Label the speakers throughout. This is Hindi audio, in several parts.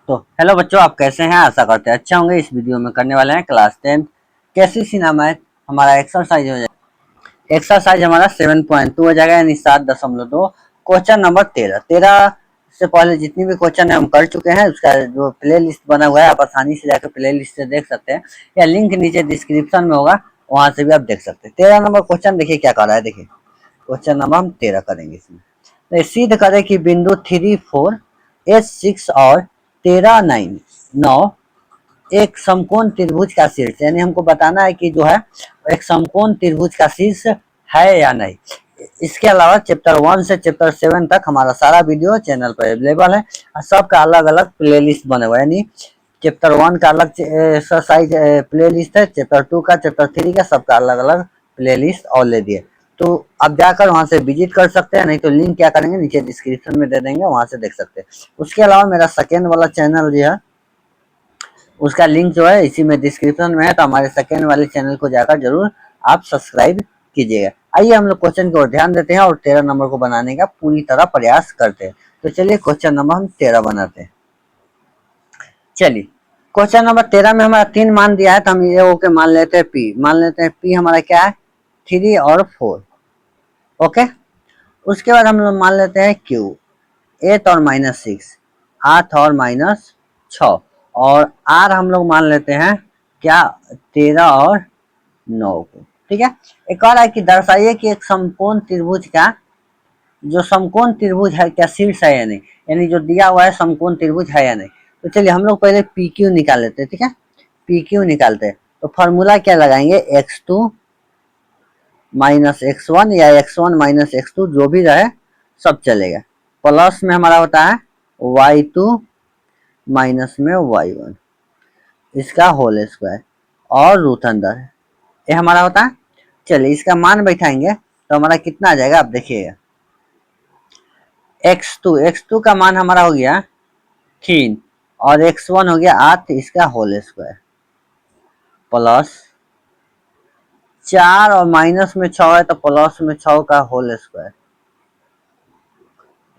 Speaker 1: तो हेलो बच्चों, आप कैसे हैं? आशा करते हैं अच्छे होंगे। इस वीडियो में करने वाले हैं क्लास 10 केसीसी नाम है हमारा एक्सरसाइज हो जाएगा। एक्सरसाइज हमारा 7.2 हो जाएगा, यानी 7.2। क्वेश्चन नंबर 13 से पहले जितनी भी क्वेश्चन है हम कर चुके हैं। उसका जो प्ले लिस्ट बना हुआ है आप आसानी से जाकर प्ले लिस्ट से देख सकते हैं, या लिंक नीचे डिस्क्रिप्शन में होगा, वहां से भी आप देख सकते हैं। 13 नंबर क्वेश्चन देखिए क्या कर रहा है। देखिए क्वेश्चन नंबर हम 13 करेंगे। इसमें तो सिद्ध करें कि बिंदु 3, 4, H6 और 13, 9 एक समकोण त्रिभुज का शीर्ष, यानी हमको बताना है कि जो है एक समकोण त्रिभुज का शीर्ष है या नहीं। इसके अलावा चैप्टर 1 से चैप्टर 7 तक हमारा सारा वीडियो चैनल पर अवेलेबल है, और सबका अलग अलग प्ले लिस्ट बने हुए, यानी चैप्टर 1 का अलग एक्सरसाइज प्ले लिस्ट है, चैप्टर 2 का, चैप्टर 3 का, सबका अलग अलग प्ले लिस्ट ऑलरेडी है। तो आप जाकर वहां से विजिट कर सकते हैं, नहीं तो लिंक क्या करेंगे नीचे डिस्क्रिप्शन में दे देंगे, वहां से देख सकते हैं। उसके अलावा मेरा सेकेंड वाला चैनल जो है उसका लिंक जो है इसी में डिस्क्रिप्शन में है, तो हमारे सेकेंड वाले चैनल को जाकर जरूर आप सब्सक्राइब कीजिएगा। आइए हम लोग क्वेश्चन की ओर ध्यान देते हैं और 13 नंबर को बनाने का पूरी तरह प्रयास करते हैं। तो चलिए क्वेश्चन नंबर हम 13 बनाते हैं। चलिए क्वेश्चन नंबर 13 में हमारा 3 मान दिया है, तो हम ये ओके मान लेते हैं पी। मान लेते हैं पी हमारा क्या है, 3 और 4। ओके, उसके बाद हम लोग मान लेते हैं क्यू, 8 और -6, 8 और -6। और आर हम लोग मान लेते हैं क्या, 13 और 9 को। ठीक है, एक और है कि दर्शाइए कि एक समकोण त्रिभुज का, जो समकोण त्रिभुज है क्या शीर्ष है या नहीं, यानी जो दिया हुआ है समकोण त्रिभुज है या नहीं। तो चलिए हम लोग पहले पी क्यू निकाल लेते हैं। ठीक है, पी क्यू निकालते हैं तो फॉर्मूला क्या लगाएंगे, x2 माइनस x1 या x1 माइनस x2, जो भी रहे सब चलेगा। प्लस में हमारा होता है y2 माइनस में y1, इसका होल स्क्वायर और रूट अंडर, ये हमारा होता है। चलिए इसका मान बैठाएंगे तो हमारा कितना आ जाएगा, आप देखिएगा। x2 का मान हमारा हो गया 3 और x1 हो गया 8, इसका होल स्क्वायर प्लस 4 और माइनस में 6 है तो प्लस में 6 का होल स्क्वायर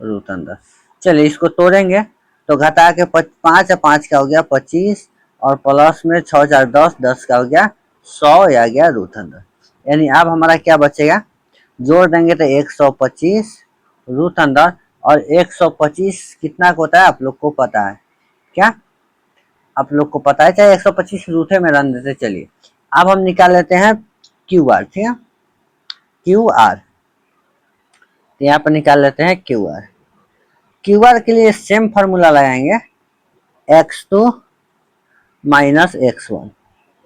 Speaker 1: रूट अंडर। चलिए इसको तोड़ेंगे तो घटा के 5 और 5 का हो गया 25, और प्लस में 6 4 10, 10 का हो गया 100, आ गया रूट अंडर। यानी अब हमारा क्या बचेगा, जोड़ देंगे तो 125 रूट अंडर। और 125 कितना को होता है आप लोग को पता है क्या, आप लोग को पता है, चाहे 125 रूठे में रन देते। चलिए अब हम निकाल लेते हैं क्यू आर। ठीक है, क्यू आर, यहाँ पर निकाल लेते हैं क्यू आर। क्यू आर के लिए सेम फार्मूला लगाएंगे, x2 माइनस x1,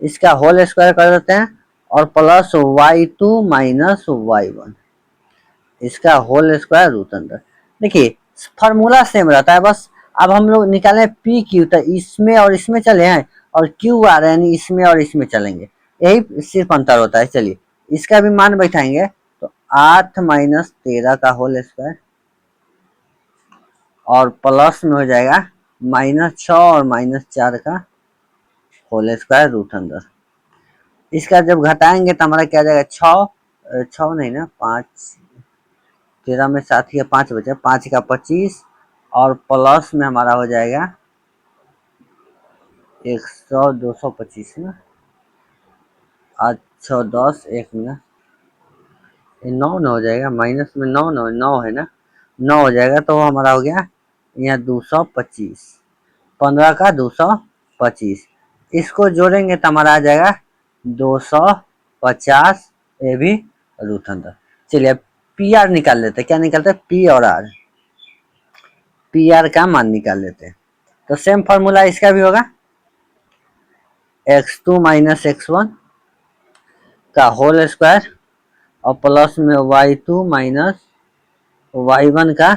Speaker 1: इसका होल स्क्वायर कर देते हैं, और प्लस y2 माइनस y1, इसका होल स्क्वायर रूट अंडर। देखिए फार्मूला सेम रहता है, बस अब हम लोग निकालें पी क्यू, तो इसमें और इसमें चले हैं, और क्यू आर यानी इसमें और इसमें चलेंगे, यही सिर्फ अंतर होता है। चलिए इसका भी मान बैठाएंगे तो 8 माइनस 13 का होल स्क्वायर, और प्लस में हो जाएगा -6 और -4 का होल स्क्वायर रूट अंडर। इसका जब घटाएंगे तो हमारा क्या आ जाएगा, 6 नहीं ना, 5, 13 में 7 या 5 बचे, 5 का 25, और प्लस में हमारा हो जाएगा 100, 225 ना, 8 6 10, 1 में 9 न हो जाएगा, माइनस में 9 9 है ना, 9 हो जाएगा, तो हमारा हो गया यहाँ 225, 15 का 225। इसको जोड़ेंगे तो हमारा आ जाएगा 250, ये भी रूट अंडर। चलिए अब पी आर निकाल लेते हैं। क्या निकालते हैं, पी और आर, पी आर का मान निकाल लेते हैं। तो सेम फॉर्मूला इसका भी होगा, x2 माइनस x1 का होल स्क्वायर, और प्लस में y2 माइनस y1 का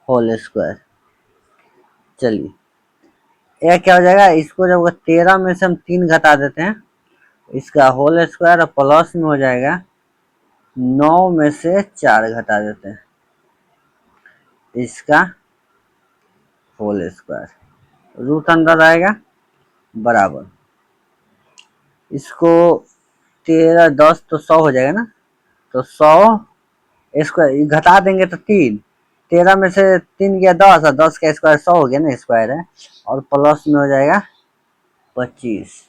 Speaker 1: होल स्क्वायर। चलिए यह क्या हो जाएगा, इसको जब 13 में से हम 3 घटा देते हैं, इसका होल स्क्वायर, और प्लस में हो जाएगा 9 में से 4 घटा देते हैं, इसका होल स्क्वायर रूट अंडर आएगा बराबर। इसको 13 10 तो 100 हो जाएगा ना, तो 100 इसको घटा देंगे तो 3, 13 में से 3 गया 10, और 10 का स्क्वायर 100 हो गया ना, स्क्वायर है। और प्लस में हो जाएगा 25,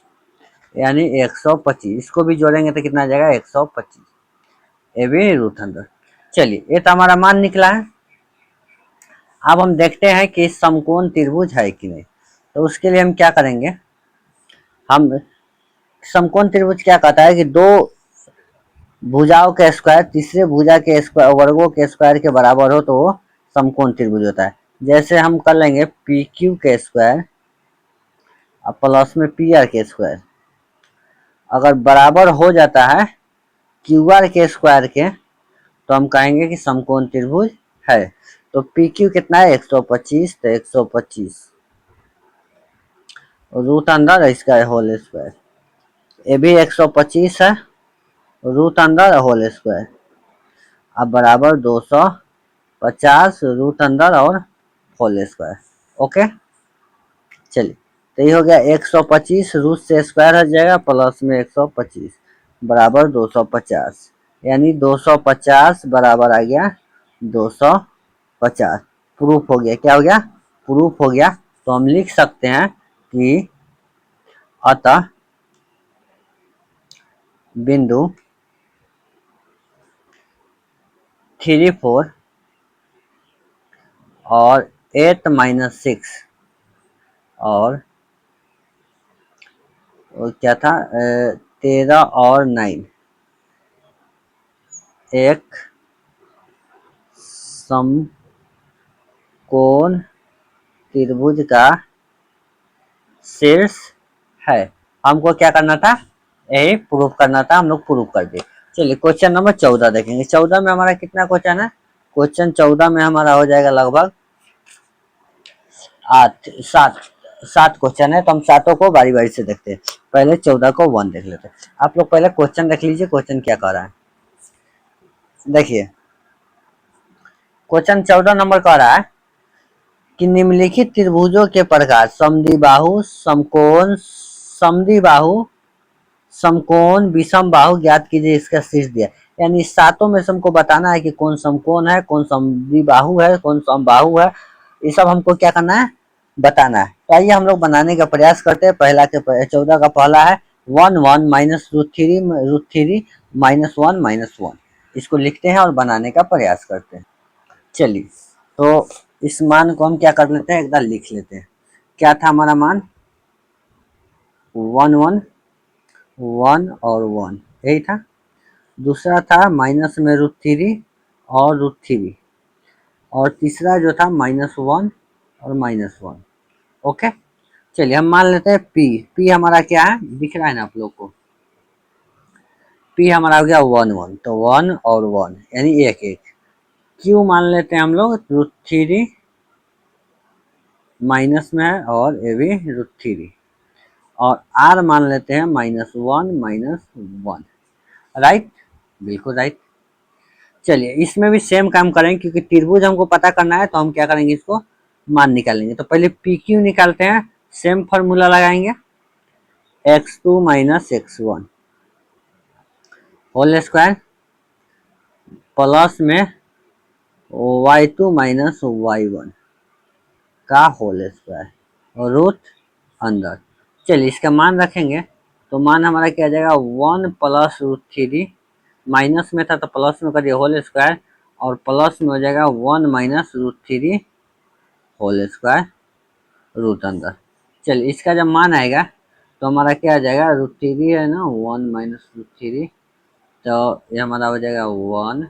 Speaker 1: यानी 125। इसको भी जोड़ेंगे तो कितना आ जाएगा 125, ये भी रूट अंडर। चलिए ये तो हमारा मान निकला है। अब हम देखते हैं कि समकोण त्रिभुज है कि नहीं। तो उसके लिए हम क्या करेंगे, हम समकोण त्रिभुज क्या कहता है कि दो भुजाओं के स्क्वायर तीसरे भुजा के स्क्वायर वर्गों के स्क्वायर के बराबर हो तो वो समकोण त्रिभुज होता है। जैसे हम कर लेंगे पी क्यू के स्क्वायर और प्लस में पी आर के स्क्वायर, अगर बराबर हो जाता है क्यू आर के स्क्वायर के तो हम कहेंगे कि समकोण त्रिभुज है। तो पी क्यू कितना है 125, तो 125 रूट अंडर इसका होल स्क्वायर, ये भी 125 है रूट अंडर होल स्क्वायर, अब बराबर 250 रूट अंडर और होल स्क्वायर। ओके, चलिए तो ये हो गया 125 रूट से स्क्वायर हो जाएगा प्लस में 125 बराबर 250, यानी 250 बराबर आ गया 250। प्रूफ हो गया, क्या हो गया, प्रूफ हो गया। तो हम लिख सकते हैं कि अतः बिंदु 3, 4 और 8 - 6 और क्या था 13 और 9 एक समकोण त्रिभुज का शीर्ष है। हमको क्या करना था, यही प्रूफ करना था, हम लोग प्रूफ कर दिए। चलिए क्वेश्चन नंबर 14 देखेंगे। 14 में हमारा कितना क्वेश्चन है, क्वेश्चन 14 में हमारा हो जाएगा लगभग 7 क्वेश्चन है। तो हम सातों को बारी बारी से देखते हैं। पहले 14 को 1 देख लेते हैं। आप लोग पहले क्वेश्चन देख लीजिए, क्वेश्चन क्या कह रहा है। देखिए क्वेश्चन 14 नंबर कह रहा है कि निम्नलिखित त्रिभुजों के प्रकार समद्विबाहु, समकोण, समद्विबाहु, समकोण, विषम बाहु ज्ञात कीजिए, इसका शीर्ष दिया। यानी सातों में से हमको बताना है कि कौन समकोण है, कौन समद्विबाहु है, कौन समबाहु है, ये सब हमको क्या करना है, बताना है। तो आइए हम लोग बनाने का प्रयास करते हैं। पहला के 14 का पहला है 1 1 - √3 √3 -1 -1, इसको लिखते हैं और बनाने का प्रयास करते हैं। चलिए तो इस मान को हम क्या कर लेते हैं, एक बार लिख लेते हैं। क्या था हमारा मान 1 1 1 और 1, यही था। दूसरा था माइनस में √3 और √3, और तीसरा जो था -1 और -1। ओके, चलिए हम मान लेते हैं पी। पी हमारा क्या है, दिख रहा है ना आप लोग को, पी हमारा हो गया 1 1, तो 1 और 1 यानी 1 1। क्यू मान लेते हैं हम लोग √3 माइनस में है और ये भी √3, और आर मान लेते हैं -1 -1। राइट, बिल्कुल राइट। चलिए इसमें भी सेम काम करेंगे, क्योंकि त्रिभुज हमको पता करना है तो हम क्या करेंगे, इसको मान निकालेंगे। तो पहले पी क्यू निकालते हैं, सेम फॉर्मूला लगाएंगे, x2 - x1 whole square plus में y2 - y1 का होल स्क्वायर और रूट अंदर। चलिए इसका मान रखेंगे, तो मान हमारा क्या आ जाएगा 1 + √3, माइनस में था तो प्लस में करिए होल स्क्वायर, और प्लस में हो जाएगा 1 - √3 होल स्क्वायर रूट अंदर। चलिए इसका जब मान आएगा तो हमारा क्या आ जाएगा, √3 है ना, 1 - √3, तो ये हमारा हो जाएगा 1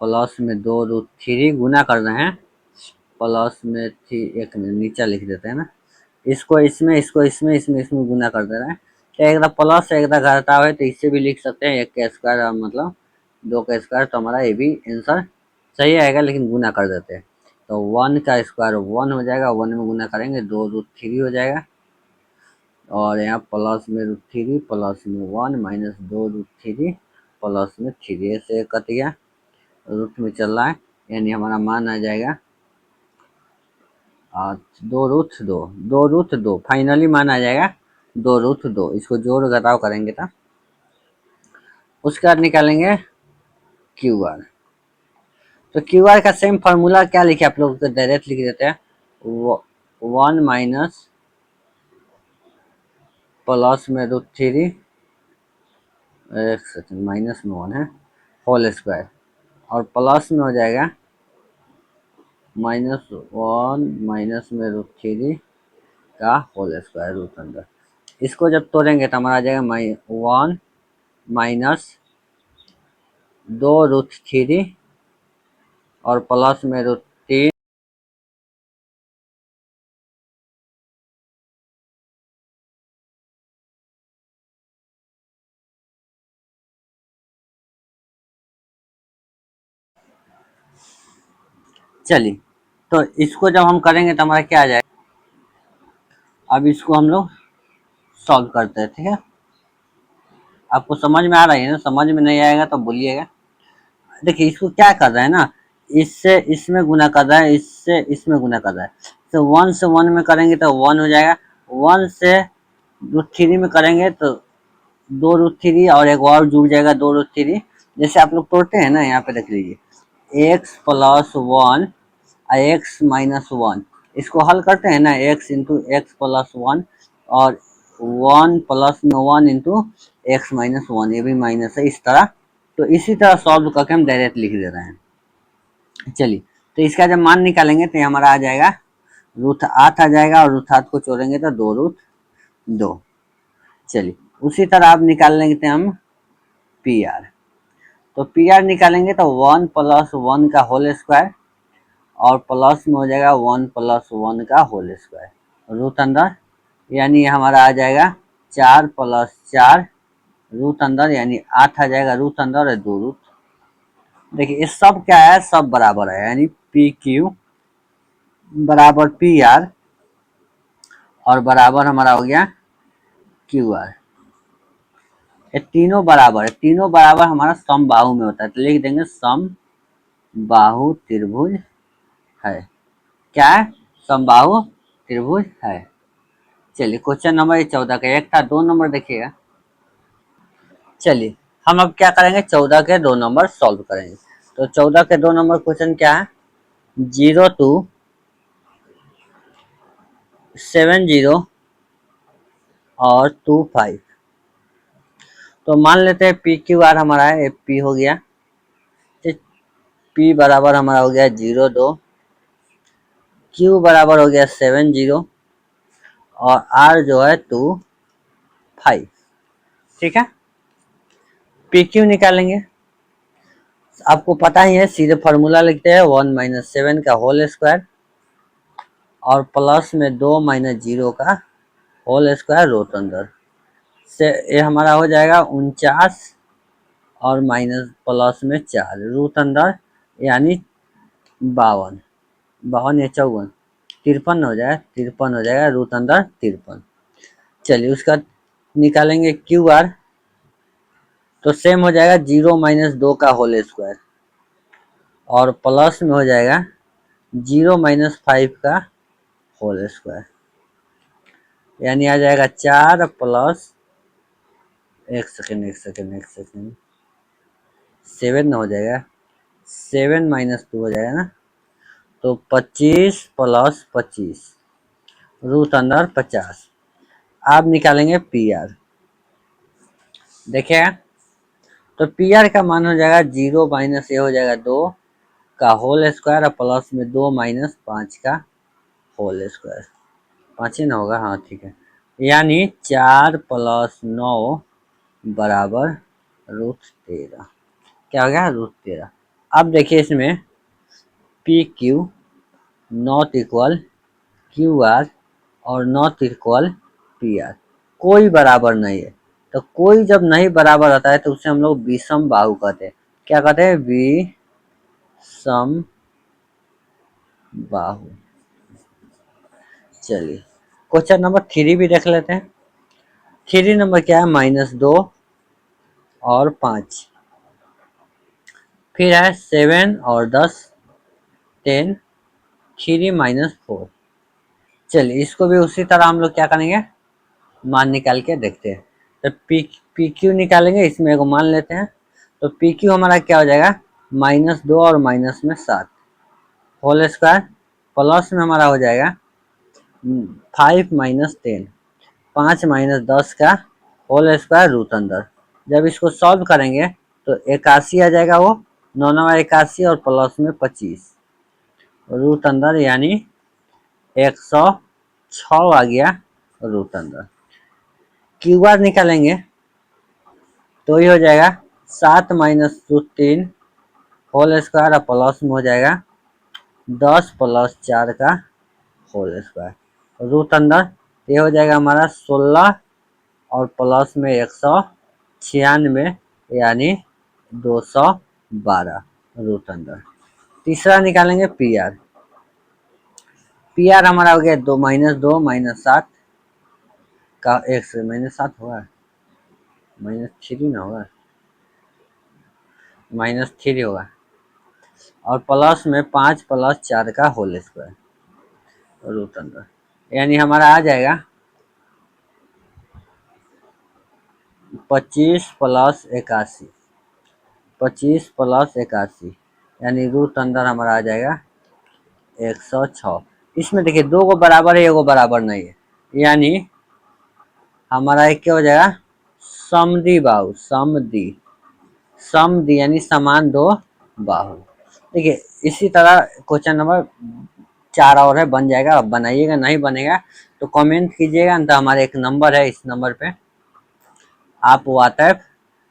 Speaker 1: प्लस में 2 √3 गुना कर रहे हैं, प्लस में 3, एक में नीचे लिख देते हैं ना, इसको इसमें, इसको इसमें, इसमें इसमें गुना कर दे रहे हैं। तो एक प्लस एक घटाव है, तो इससे भी लिख सकते हैं 1 का स्क्वायर मतलब 2 का स्क्वायर, तो हमारा ये भी आंसर सही आएगा, लेकिन गुना कर देते हैं। तो 1 का स्क्वायर 1 हो जाएगा, 1 में गुना करेंगे 2 √3 हो जाएगा, और यहाँ प्लस में √3 प्लस में 1 माइनस 2 √3 प्लस में 3 से कट गया, रूट में चल रहा है, यानी हमारा मान आ जाएगा 2 √2 फाइनली मान आ जाएगा 2 √2। इसको जोड़ घटाव करेंगे तो उसके बाद निकालेंगे क्यू आर। तो क्यू आर का सेम फार्मूला क्या लिखे आप लोग, तो डायरेक्ट लिख देते हैं 1 माइनस प्लस में √3, एक सेकंड, माइनस में 1 है, होल स्क्वायर, और प्लस में हो जाएगा -1 माइनस में √3 का होल स्क्वायर रूट अंदर। इसको जब तोड़ेंगे तो हमारा आ जाएगा 1 माइनस 2√3 और प्लस में √3। चलिए, तो इसको जब हम करेंगे तो हमारा क्या आ जाएगा, अब इसको हम लोग सॉल्व करते हैं, ठीक है। आपको समझ में आ रही है ना, समझ में नहीं आएगा तो बोलिएगा। देखिए इसको क्या कर रहा है ना, इससे इसमें गुना कर रहा है, इससे इसमें गुना कर रहा है, तो 1 से 1 में करेंगे तो 1 हो जाएगा, 1 से √3 में करेंगे तो 2√3 और एक और जुड़ जाएगा 2√3। जैसे आप लोग तोड़ते हैं ना, यहाँ पे देख लीजिए x प्लस 1 x माइनस 1, इसको हल करते हैं ना, x इंटू एक्स प्लस 1 और 1 प्लस में 1 इंटू एक्स माइनस 1, ये भी माइनस है, इस तरह। तो इसी तरह सॉल्व करके हम डायरेक्ट लिख दे रहे हैं। चलिए, तो इसका जब मान निकालेंगे तो हमारा आ जाएगा √8 आ जाएगा, और √8 को जोड़ेंगे तो 2√2। चलिए, उसी तरह आप निकाल लेंगे हम पी आर। तो पी आर निकालेंगे तो 1 प्लस 1 का होल स्क्वायर और प्लस में हो जाएगा 1 प्लस 1 का होल स्क्वायर रूट अंदर, यानी हमारा आ जाएगा 4 प्लस 4 रूट अंदर, यानी 8 आ जाएगा रूट अंदर और 2 रूट। देखिए ये सब क्या है, सब बराबर है, यानी पी क्यू बराबर पी आर और बराबर हमारा हो गया क्यू आर। ये तीनों बराबर है, तीनों बराबर हमारा समबाहु में होता है, तो लिख देंगे समबाहु त्रिभुज है। क्या है? समबाहु त्रिभुज है। चलिए, क्वेश्चन नंबर 14 का एक था, 2 नंबर देखिएगा। चलिए, हम अब क्या करेंगे, 14 के 2 नंबर सॉल्व करेंगे। तो 14 के 2 नंबर क्वेश्चन क्या है, 0 to 70 और 25। तो मान लेते हैं पी क्यू आर हमारा है, पी हो गया, पी बराबर हमारा हो गया 0 2, क्यू बराबर हो गया 70 और आर जो है 25। ठीक है, पी क्यू निकालेंगे, आपको पता ही है, सीधे फॉर्मूला लिखते हैं 1 माइनस 7 का होल स्क्वायर और प्लस में 2 माइनस 0 का होल स्क्वायर रूट अंदर से, ये हमारा हो जाएगा 49 और माइनस प्लस में 4 रूट अंदर, यानी 52, 52 या 54, 53 हो जाएगा, 53 हो जाएगा रूट अंदर 53। चलिए, उसका निकालेंगे क्यू आर, तो सेम हो जाएगा 0 माइनस 2 का होल स्क्वायर और प्लस में हो जाएगा 0 माइनस 5 का होल स्क्वायर, यानी आ जाएगा 4 प्लस, एक सेकेंड 7 हो जाएगा, 7 माइनस 2 हो जाएगा ना, तो 25 प्लस 25 रूट अंदर 50। आप निकालेंगे पी आर, देखिए तो पी आर का मान हो जाएगा 0 माइनस ये हो जाएगा 2 का होल स्क्वायर और प्लस में 2 माइनस 5 का होल स्क्वायर, 5 ही ना होगा, हाँ ठीक है, यानी 4 प्लस 9 बराबर √13। क्या हो गया, √13। अब देखिए इसमें P Q not equal Q R और नॉट इक्वल पी आर, कोई बराबर नहीं है। तो कोई जब नहीं बराबर होता है तो उसे हम लोग विषम बाहु कहते हैं। क्या कहते हैं, विषम बाहु। चलिए, क्वेश्चन नंबर 3 भी देख लेते हैं। 3 नंबर क्या है, -2 और 5, फिर है 7 और 10, 10, 3 माइनस 4। चलिए, इसको भी उसी तरह हम लोग क्या करेंगे, मान निकाल के देखते हैं। तो पी क्यू निकालेंगे, इसमें एगो मान लेते हैं। तो पी क्यू हमारा क्या हो जाएगा, -2 और माइनस में 7 होल स्क्वायर प्लस में हमारा हो जाएगा 5 माइनस 10, 5 माइनस 10 का होल स्क्वायर रूट अंदर। जब इसको सॉल्व करेंगे तो 81 आ जाएगा, वो 9 9 81 और प्लस में 25 रूट अंदर, यानी 106 आ गया रूट अंदर। क्यू आर निकालेंगे तो ये हो जाएगा 7 माइनस रूट 3 होल स्क्वायर और प्लस में हो जाएगा 10 प्लस 4 का होल स्क्वायर रूट अंदर। ये हो जाएगा हमारा 16 और प्लस में 196 यानी 212 रूट अंदर। तीसरा निकालेंगे पी आर। पी आर हमारा हो गया 2 माइनस 7 का 1 से -7 होगा, -3 ना होगा, -3 होगा और प्लस में 5 प्लस 4 का होल स्क्वायर रूट अंदर, यानी हमारा आ जाएगा 25 प्लस 81, 25 प्लस 81 यानी रूट अंदर हमारा आ जाएगा 106। इसमें देखिए 2 को बराबर है, 1 को बराबर नहीं है, यानी हमारा एक क्या हो जाएगा समद्वि बाहु, समद्वि यानी समान दो बाहु। देखिए इसी तरह क्वेश्चन नंबर 4 और है, बन जाएगा। अब बनाइएगा, नहीं बनेगा तो कमेंट कीजिएगा, तो हमारे एक नंबर है, इस नंबर पे आप व्हाट्सएप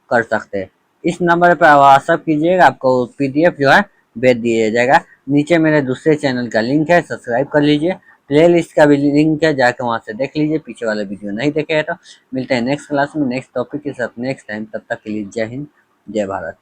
Speaker 1: कर सकते हैं। इस नंबर पर व्हाट्सएप कीजिएगा, आपको पीडीएफ जो है भेज दिया जाएगा। नीचे मेरे दूसरे चैनल का लिंक है, सब्सक्राइब कर लीजिए। प्लेलिस्ट का भी लिंक है, जाकर वहां से देख लीजिए, पीछे वाला वीडियो नहीं देखे हैं तो। मिलते हैं नेक्स्ट क्लास में नेक्स्ट टॉपिक के साथ नेक्स्ट टाइम, तब तक के लिए जय हिंद जय भारत।